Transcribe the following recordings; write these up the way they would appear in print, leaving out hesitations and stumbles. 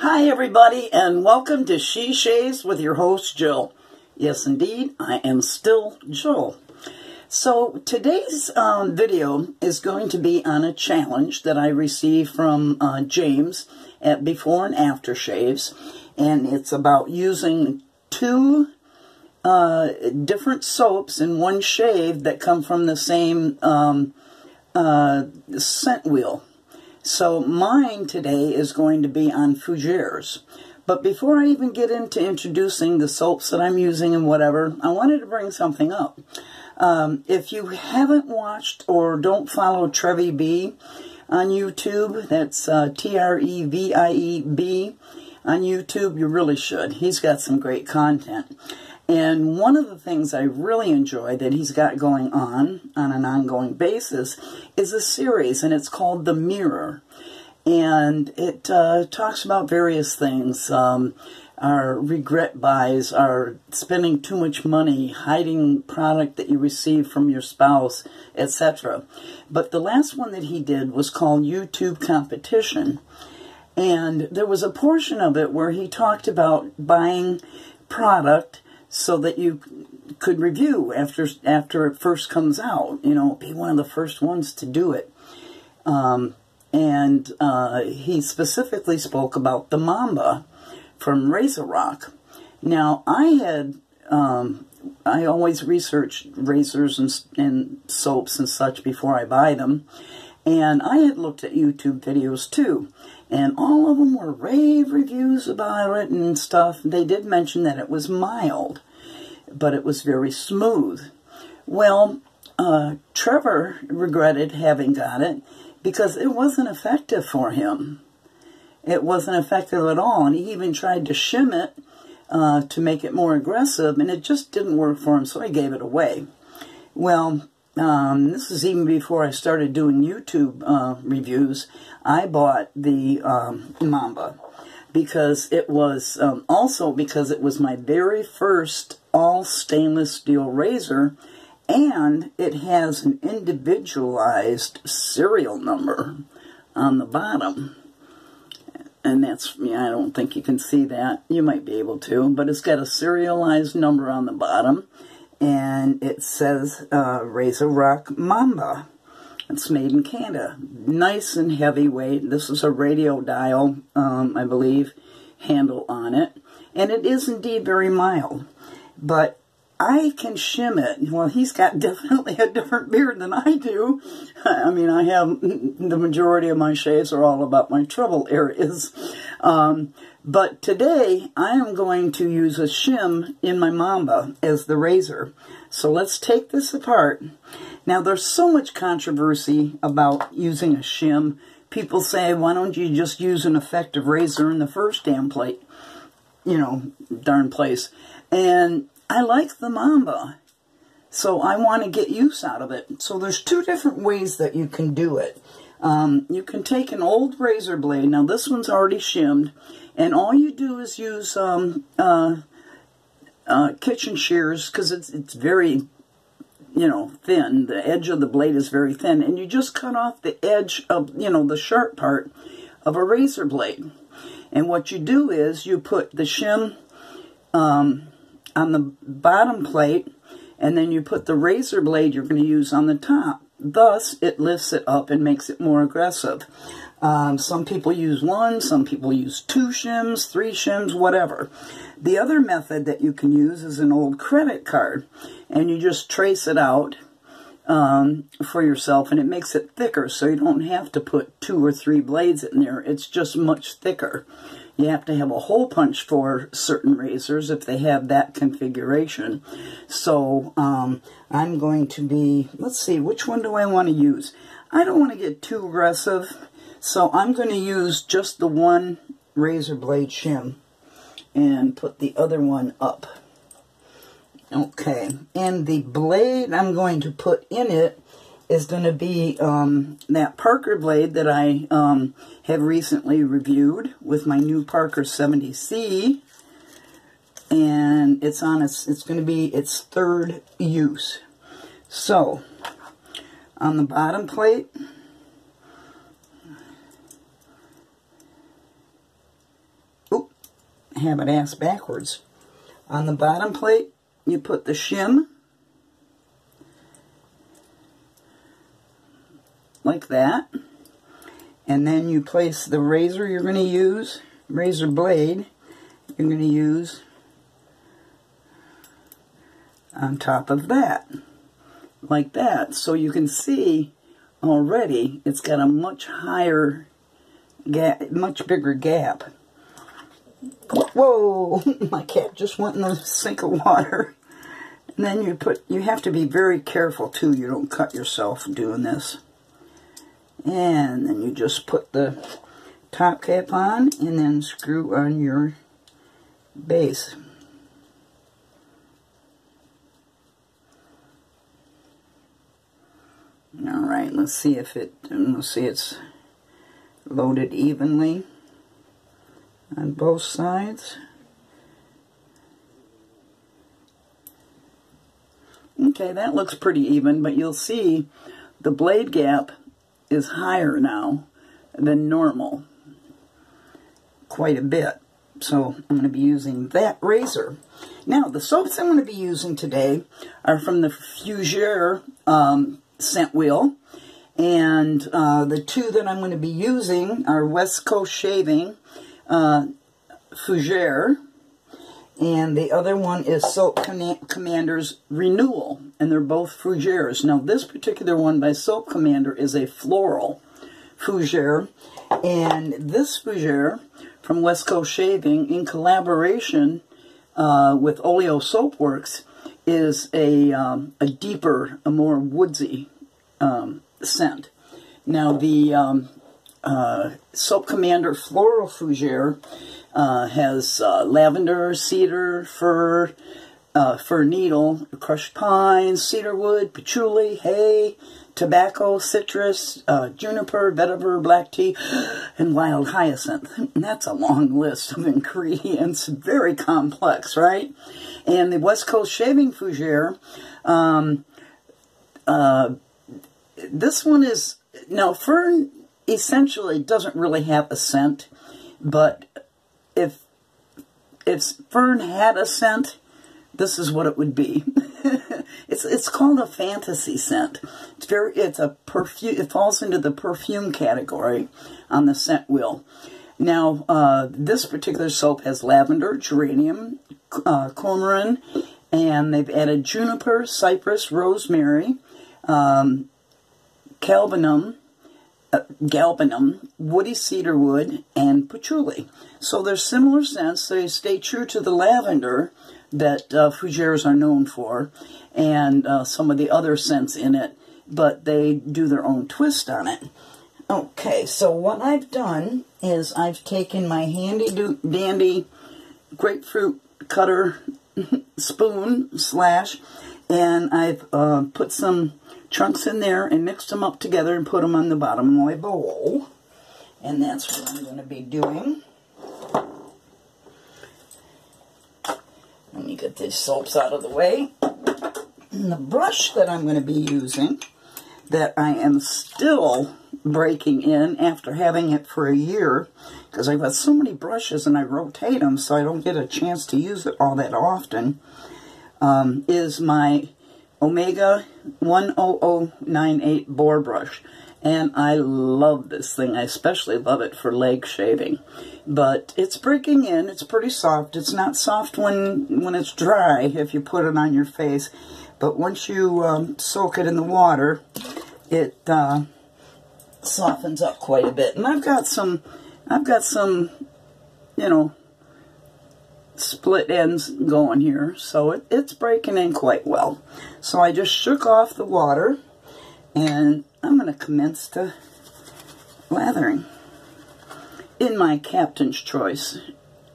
Hi everybody, and welcome to She Shaves with your host Jill. Yes indeed, I am still Jill. So today's video is going to be on a challenge that I received from James at Before and Aftershaves, and it's about using two different soaps in one shave that come from the same scent wheel. So mine today is going to be on Fougere's. But before I even get into introducing the soaps that I'm using and whatever, I wanted to bring something up. If you haven't watched or don't follow TrevieB on YouTube, that's T-R-E-V-I-E-B on YouTube, you really should. He's got some great content. And one of the things I really enjoy that he's got going on an ongoing basis is a series, and it's called The Mirror. And it talks about various things, our regret buys, our spending too much money, hiding product that you receive from your spouse, etc. But the last one that he did was called YouTube Competition. And there was a portion of it where he talked about buying product so that you could review after it first comes out. You know, be one of the first ones to do it. He specifically spoke about the Mamba from RazoRock. Now, I always research razors and soaps and such before I buy them. And I had looked at YouTube videos too. And all of them were rave reviews about it and stuff. They did mention that it was mild, but it was very smooth. Well, Trevor regretted having got it because it wasn't effective for him. It wasn't effective at all. And he even tried to shim it to make it more aggressive, and it just didn't work for him, so he gave it away. Well, this is even before I started doing YouTube reviews. I bought the Mamba because it was also because it was my very first all stainless steel razor, and it has an individualized serial number on the bottom. And that's, yeah, I don't think you can see that. You might be able to, but it's got a serialized number on the bottom. And it says RazoRock Mamba. It's made in Canada. Nice and heavyweight. This is a radio dial, I believe, handle on it. And it is indeed very mild. But I can shim it. Well, he's got definitely a different beard than I do. I mean, I have, the majority of my shaves are all about my trouble areas. But today, I am going to use a shim in my Mamba as the razor. So let's take this apart. Now, there's so much controversy about using a shim. People say, why don't you just use an effective razor in the first damn place? You know, darn place. And I like the Mamba. So I want to get use out of it. So there's two different ways that you can do it. You can take an old razor blade. Now, this one's already shimmed. And all you do is use kitchen shears, because it's very, you know, thin. The edge of the blade is very thin. And you just cut off the edge of, you know, the sharp part of a razor blade. And what you do is you put the shim on the bottom plate, and then you put the razor blade you're going to use on the top. Thus, it lifts it up and makes it more aggressive. Some people use one, some people use 2 shims, 3 shims, whatever. The other method that you can use is an old credit card, and you just trace it out for yourself, and it makes it thicker, so you don't have to put 2 or 3 blades in there. It's just much thicker. You have to have a hole punch for certain razors if they have that configuration. So I'm going to be, let's see, which one do I want to use? I don't want to get too aggressive, So I'm going to use just the one razor blade shim and put the other one up. Okay, and the blade I'm going to put in it is going to be that Parker blade that I have recently reviewed with my new Parker 70C, and it's going to be its third use. So on the bottom plate, I have it ass backwards. On the bottom plate, you put the shim like that, and then you place the razor you're going to use, razor blade you're going to use on top of that, like that. So you can see already it's got a much higher gap, much bigger gap. Whoa, my cat just went in the sink of water. And then you have to be very careful too, you don't cut yourself doing this. And then you just put the top cap on and then screw on your base. Alright, let's see if it's loaded evenly on both sides. Okay, that looks pretty even, but you'll see the blade gap is higher now than normal, quite a bit. So I'm going to be using that razor. Now, the soaps I'm going to be using today are from the Fougere scent wheel, and the two that I'm going to be using are West Coast Shaving Fougere, and the other one is Soap Commander's Renewal, and they're both Fougeres. Now, this particular one by Soap Commander is a floral Fougere, and this Fougere from West Coast Shaving, in collaboration with Oleo Soapworks, is a deeper, a more woodsy scent. Now, the Soap Commander Floral Fougere has lavender, cedar, fir needle, crushed pine, cedarwood, patchouli, hay, tobacco, citrus, juniper, vetiver, black tea, and wild hyacinth. And that's a long list of ingredients, very complex, right? And the West Coast Shaving Fougere, this one is, now fern essentially doesn't really have a scent, but if fern had a scent, this is what it would be. It's called a fantasy scent. It's a perfume. It falls into the perfume category on the scent wheel. Now, this particular soap has lavender, geranium, coumarin, and they've added juniper, cypress, rosemary, galbanum, woody cedarwood, and patchouli. So they're similar scents. They stay true to the lavender that Fougeres are known for, and some of the other scents in it, but they do their own twist on it. Okay, so what I've done is I've taken my handy-dandy grapefruit cutter spoon slash, and I've put some chunks in there and mixed them up together and put them on the bottom of my bowl. And that's what I'm going to be doing. Let me get these soaps out of the way. And the brush that I'm going to be using, that I am still breaking in after having it for a year, because I've got so many brushes and I rotate them so I don't get a chance to use it all that often, is my Omega 10098 boar brush. And I love this thing. I especially love it for leg shaving. But it's breaking in. It's pretty soft. It's not soft when it's dry if you put it on your face. But once you soak it in the water, it softens up quite a bit. And I've got some, you know, split ends going here. So it's breaking in quite well. So I just shook off the water, and I'm going to commence to lathering in my Captain's Choice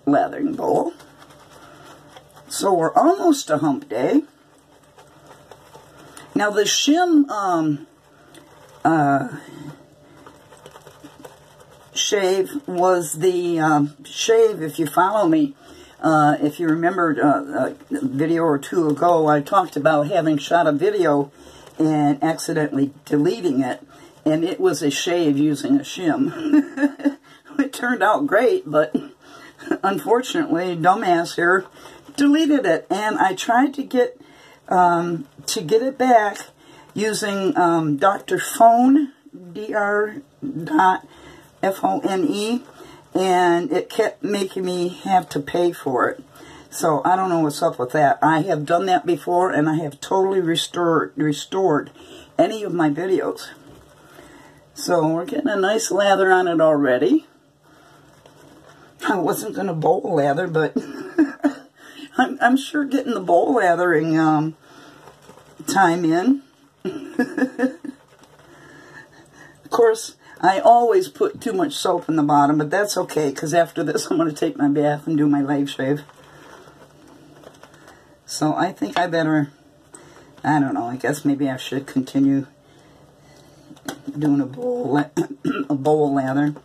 lathering bowl. So we're almost to hump day. Now the shim shave was the shave, if you follow me, if you remembered a video or two ago, I talked about having shot a video and accidentally deleting it, and it was a shave using a shim. It turned out great, but unfortunately, dumbass here deleted it, and I tried to get it back using Dr. Phone, Dr.Phone, and it kept making me have to pay for it. So I don't know what's up with that. I have done that before, and I have totally restored any of my videos. So we're getting a nice lather on it already. I wasn't going to bowl lather, but I'm sure getting the bowl lathering time in. Of course, I always put too much soap in the bottom, but that's okay, because after this I'm going to take my bath and do my leg shave. So I think I better, I don't know, I guess maybe I should continue doing a bowl lather.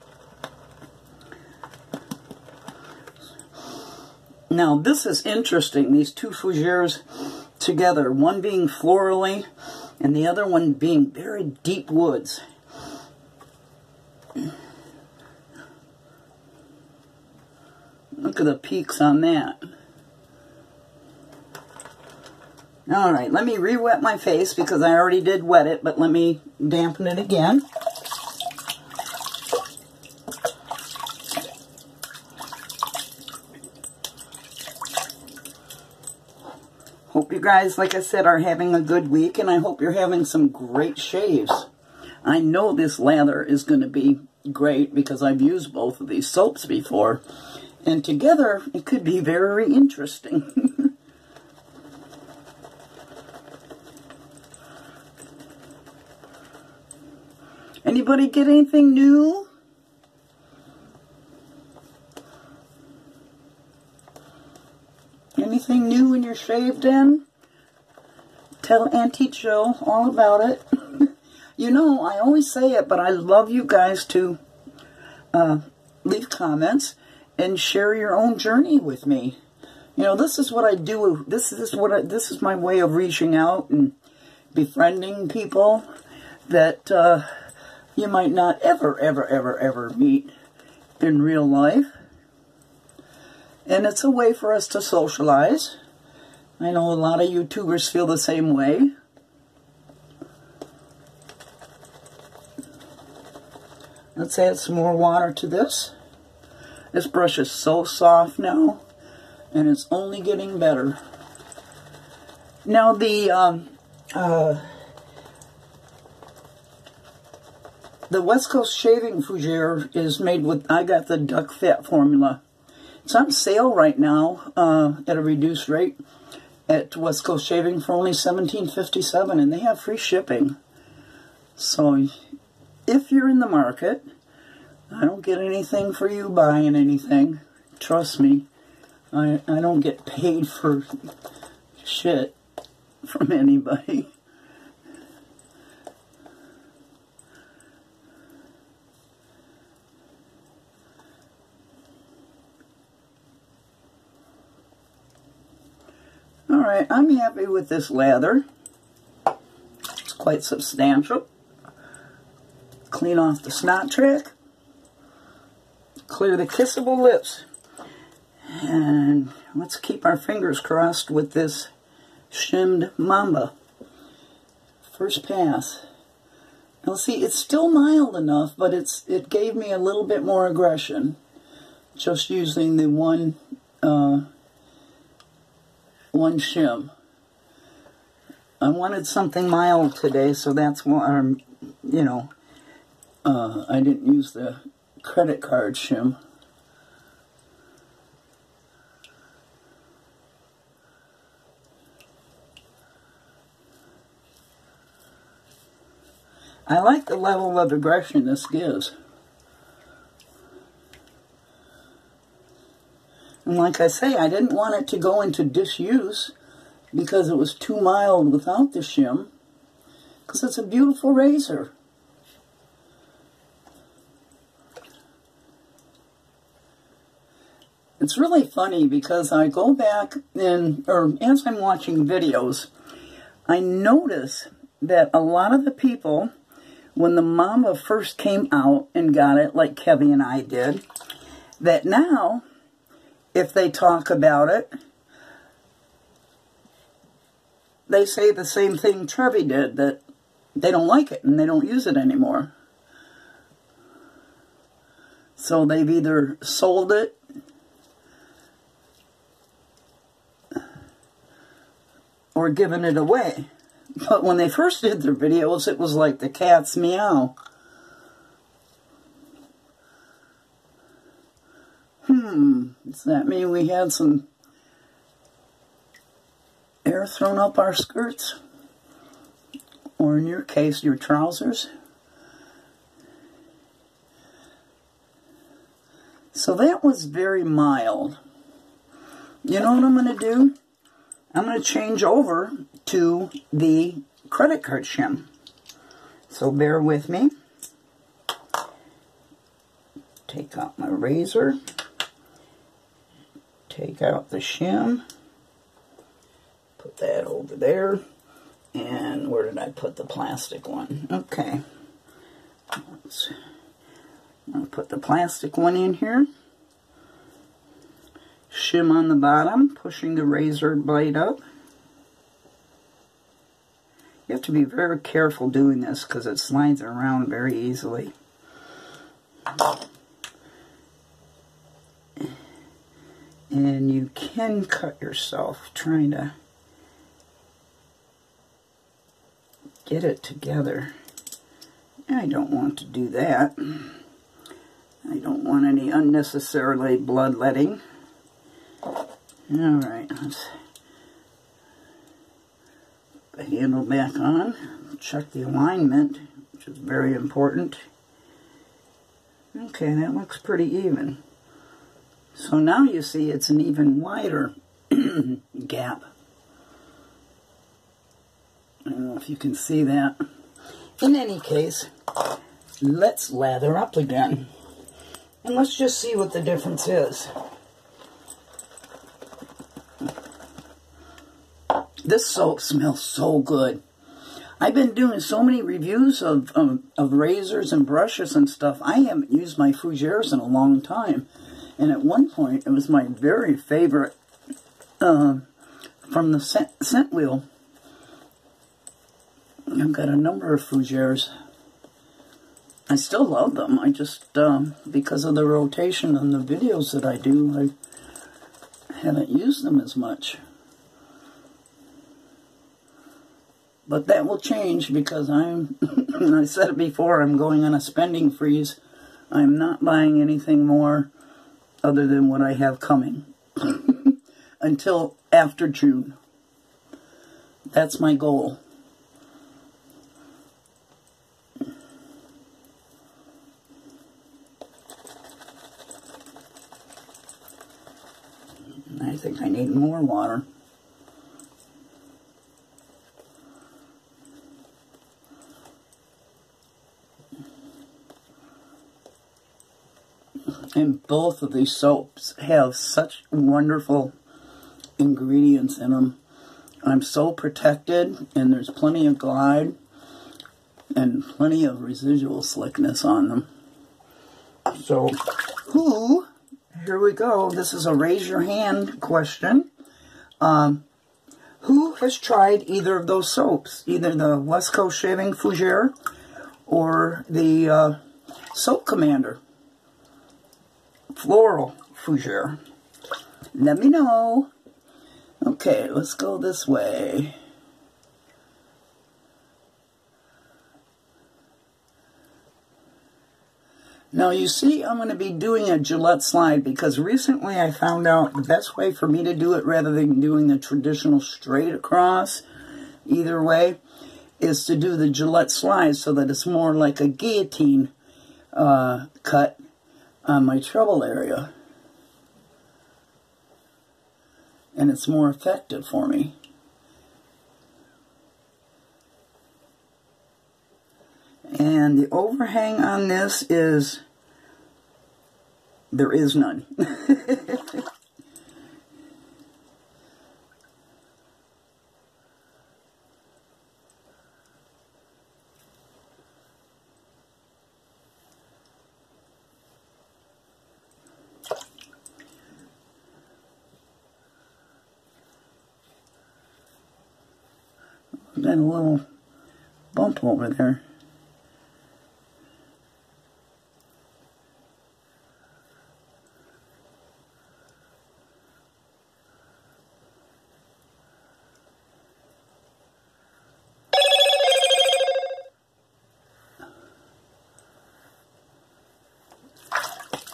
Now this is interesting, these two Fougeres together, one being florally and the other one being very deep woods. Look at the peaks on that. Alright, let me re-wet my face because I already did wet it, but let me dampen it again. Hope you guys, like I said, are having a good week, and I hope you're having some great shaves. I know this lather is going to be great because I've used both of these soaps before, and together it could be very interesting. Anybody get anything new? Anything new in your shave den? Tell Auntie Jo all about it. You know, I always say it, but I love you guys to leave comments and share your own journey with me. You know, this is what I do. This is my way of reaching out and befriending people that you might not ever meet in real life. And it's a way for us to socialize. I know a lot of YouTubers feel the same way. Let's add some more water to this. This brush is so soft now, and it's only getting better. Now the West Coast Shaving Fougere is made with, I got the duck fat formula. It's on sale right now at a reduced rate at West Coast Shaving for only $17.57, and they have free shipping. So if you're in the market, I don't get anything for you buying anything. Trust me, I don't get paid for shit from anybody. Alright, I'm happy with this lather. It's quite substantial. Clean off the snot track. Clear the kissable lips. And let's keep our fingers crossed with this shimmed Mamba. First pass. Now see, it's still mild enough, but it gave me a little bit more aggression. Just using the one shim. I wanted something mild today, so that's why you know, I didn't use the credit card shim. I like the level of aggression this gives. And like I say, I didn't want it to go into disuse because it was too mild without the shim, because it's a beautiful razor. It's really funny because I go back or as I'm watching videos, I notice that a lot of the people, when the Mamba first came out and got it, like Kevy and I did, that now, if they talk about it, they say the same thing TrevieB did, that they don't like it and they don't use it anymore. So they've either sold it or given it away. But when they first did their videos, it was like the cat's meow. Does that mean we had some air thrown up our skirts? Or in your case, your trousers? So that was very mild. You know what I'm going to do? I'm going to change over to the credit card shim. So bear with me. Take out my razor. Take out the shim. Put that over there. And where did I put the plastic one? Okay. I'm going to put the plastic one in here. Shim on the bottom, pushing the razor blade up. You have to be very careful doing this because it slides around very easily. And you can cut yourself trying to get it together. I don't want to do that. I don't want any unnecessarily bloodletting. Alright, let's put the handle back on. Check the alignment, which is very important. Okay, that looks pretty even. So now you see it's an even wider gap. I don't know if you can see that. In any case, let's lather up again. And let's just see what the difference is. This soap smells so good. I've been doing so many reviews of razors and brushes and stuff. I haven't used my Fougeres in a long time. And at one point, it was my very favorite from the scent wheel. I've got a number of Fougeres. I still love them. I just, because of the rotation on the videos that I do, I haven't used them as much. But that will change because I said it before, I'm going on a spending freeze. I'm not buying anything more other than what I have coming until after June. That's my goal. I think I need more water. And both of these soaps have such wonderful ingredients in them. I'm so protected, and there's plenty of glide and plenty of residual slickness on them. So, here we go. This is a raise your hand question. Who has tried either of those soaps? Either the West Coast Shaving Fougere or the Soap Commander Floral Fougere? Let me know. Okay, let's go this way. Now you see I'm going to be doing a Gillette slide because recently I found out the best way for me to do it rather than doing the traditional straight across either way is to do the Gillette slide so that it's more like a guillotine cut on my treble area. and it's more effective for me. And the overhang on this is, there is none. Got a little bump over there.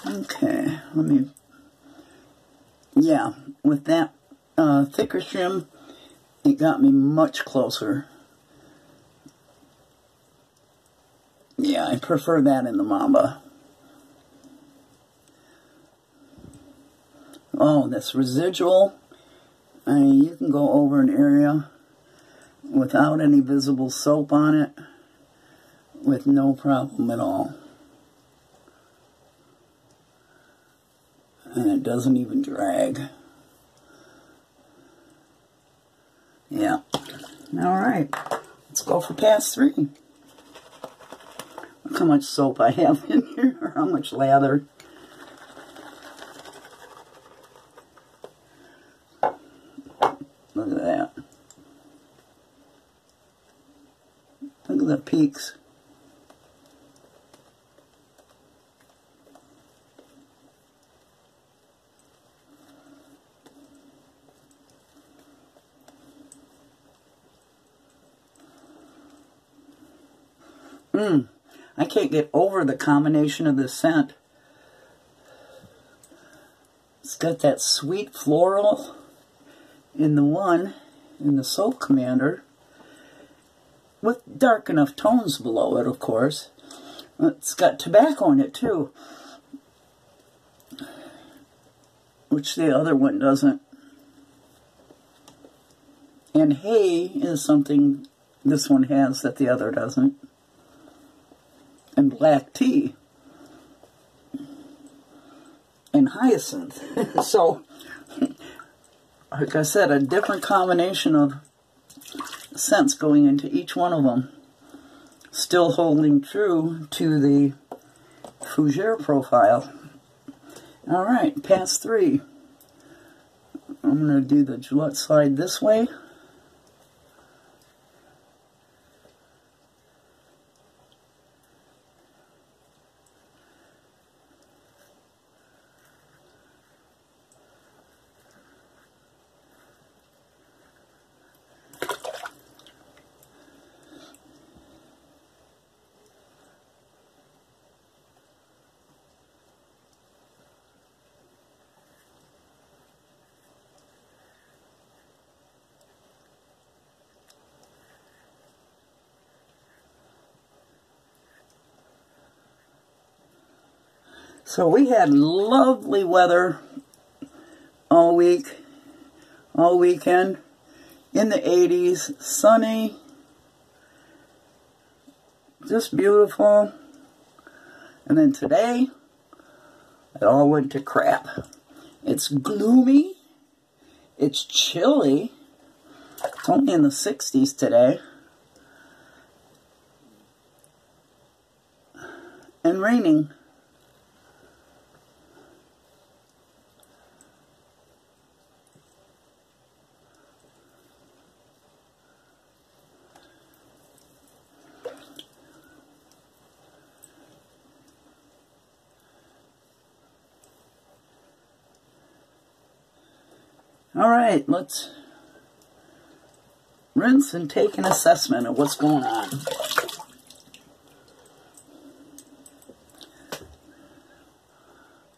Okay, let me, yeah, with that thicker shim, it got me much closer. Yeah, I prefer that in the Mamba. Oh, this residual, I mean, you can go over an area without any visible soap on it with no problem at all. And it doesn't even drag. Yeah. Alright. Let's go for pass 3. Look how much soap I have in here, or how much lather. Look at that. Look at the peaks. I can't get over the combination of this scent. It's got that sweet floral in the one, in the Soap Commander, with dark enough tones below it, of course. It's got tobacco in it, too, which the other one doesn't. And hay is something this one has that the other doesn't. And black tea. And hyacinth. So, like I said, a different combination of scents going into each one of them. Still holding true to the Fougere profile. Alright, pass 3. I'm going to do the Gillette slide this way. So we had lovely weather all week, all weekend, in the 80s, sunny, just beautiful. And then today, it all went to crap. It's gloomy, it's chilly, it's only in the 60s today, and raining. Alright, let's rinse and take an assessment of what's going on.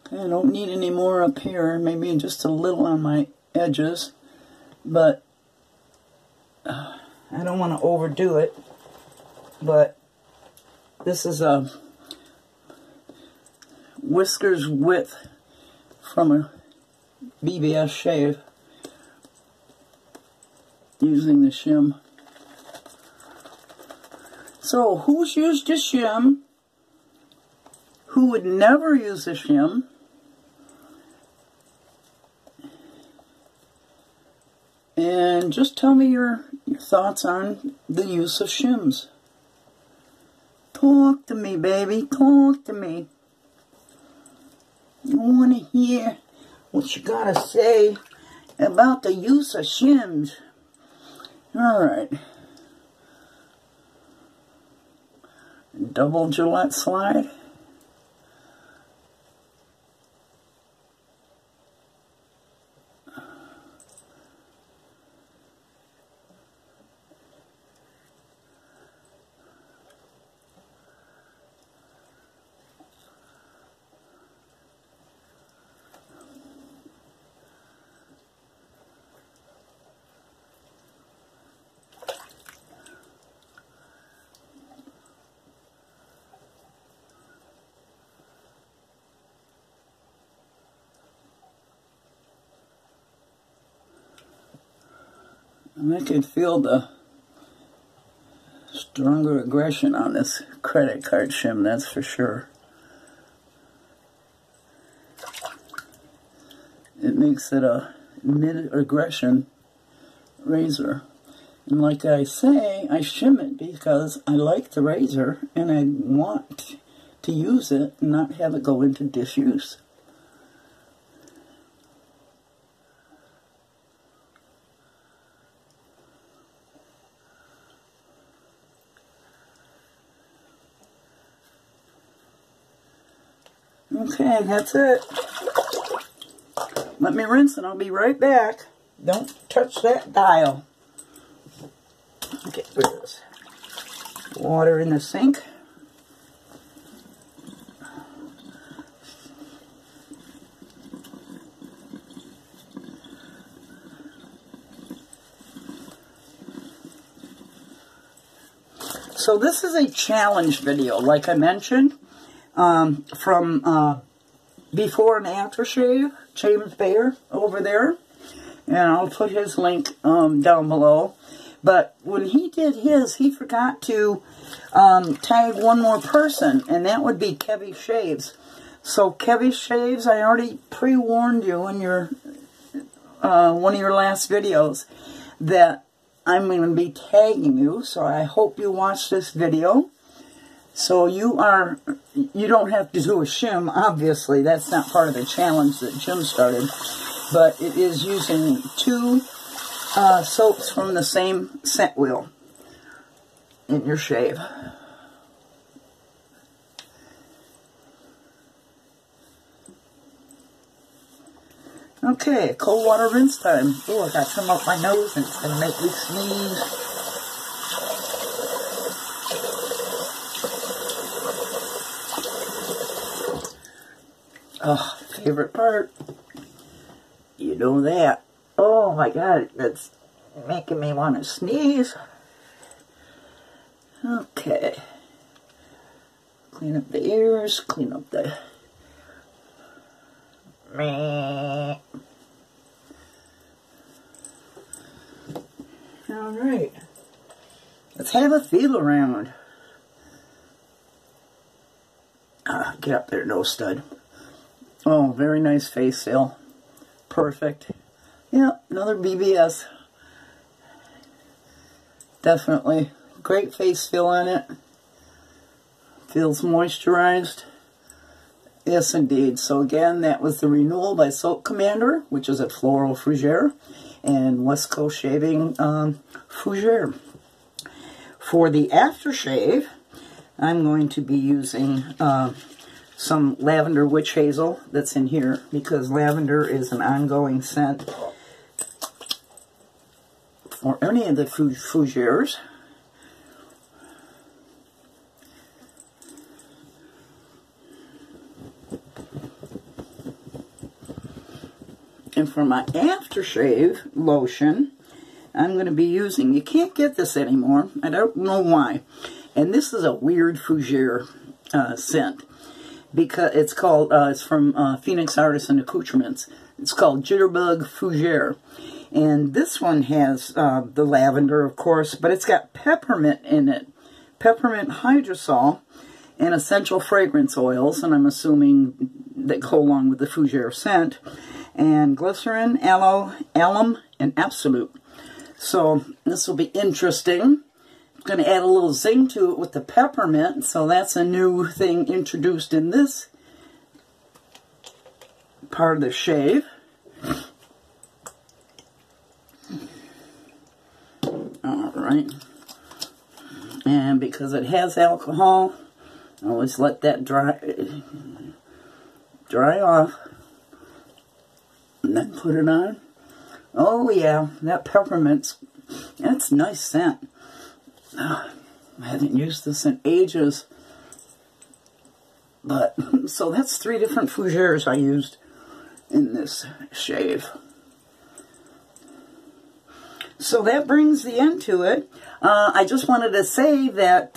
Okay, I don't need any more up here, maybe just a little on my edges, but I don't want to overdo it. But this is a whiskers width from a BBS shave. using the shim. So, who's used a shim? Who would never use a shim? And just tell me your thoughts on the use of shims. Talk to me, baby. Talk to me. I want to hear what you got to say about the use of shims. Alright. Double Gillette slide. I can feel the stronger aggression on this credit card shim, that's for sure. It makes it a mid-aggression razor. And like I say, I shim it because I like the razor and I want to use it and not have it go into disuse. Okay, that's it. Let me rinse and I'll be right back. Don't touch that dial. Get rid of this water in the sink. So this is a challenge video, like I mentioned. From Before and Aftershave, James Bayer over there, and I'll put his link down below. But when he did his, he forgot to tag one more person, and that would be Kevy Shaves. So Kevy Shaves, I already pre-warned you in your one of your last videos that I'm going to be tagging you, so I hope you watch this video. So you don't have to do a shim, obviously. That's not part of the challenge that Jim started. But it is using two soaps from the same scent wheel in your shave. Okay, cold water rinse time. Oh, I got some up my nose and it's going to make me sneeze. Oh, favorite part. You know that. Oh my God, that's making me want to sneeze. Okay. Clean up the ears, clean up the... Alright. Let's have a feel around. Get up there, nose stud. Oh, very nice face seal. Perfect. Yeah, another BBS. Definitely. Great face feel on it. Feels moisturized. Yes, indeed. So again, that was the Renewal by Soap Commander, which is a floral fougere, and West Coast Shaving fougere. For the aftershave, I'm going to be using some lavender witch hazel that's in here, because lavender is an ongoing scent for any of the fougeres. And for my aftershave lotion, I'm going to be using, you can't get this anymore, I don't know why, and this is a weird fougere scent, because it's called, it's from Phoenix Artisan Accoutrements. It's called Jitterbug Fougere, And this one has the lavender, of course, but it's got peppermint in it. Peppermint hydrosol and essential fragrance oils, and I'm assuming that go along with the Fougere scent, and glycerin, aloe, alum, and absolute. So this will be interesting. I'm going to add a little zing to it with the peppermint, so that's a new thing introduced in this part of the shave. Alright. And because it has alcohol, I always let that dry off. And then put it on. Oh yeah, that peppermint's, that's a nice scent. I haven't used this in ages. But, so that's 3 different Fougeres I used in this shave. So that brings the end to it. I just wanted to say that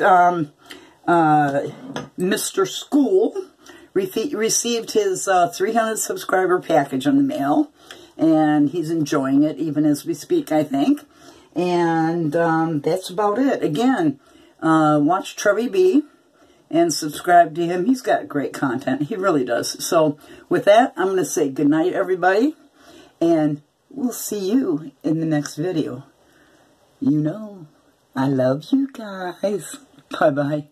Mr. School received his 300 subscriber package in the mail, and he's enjoying it even as we speak, I think. And that's about it. Again, watch TrevieB and subscribe to him. He's got great content. He really does. So with that, I'm going to say goodnight, everybody, and we'll see you in the next video. You know, I love you guys. Bye-bye.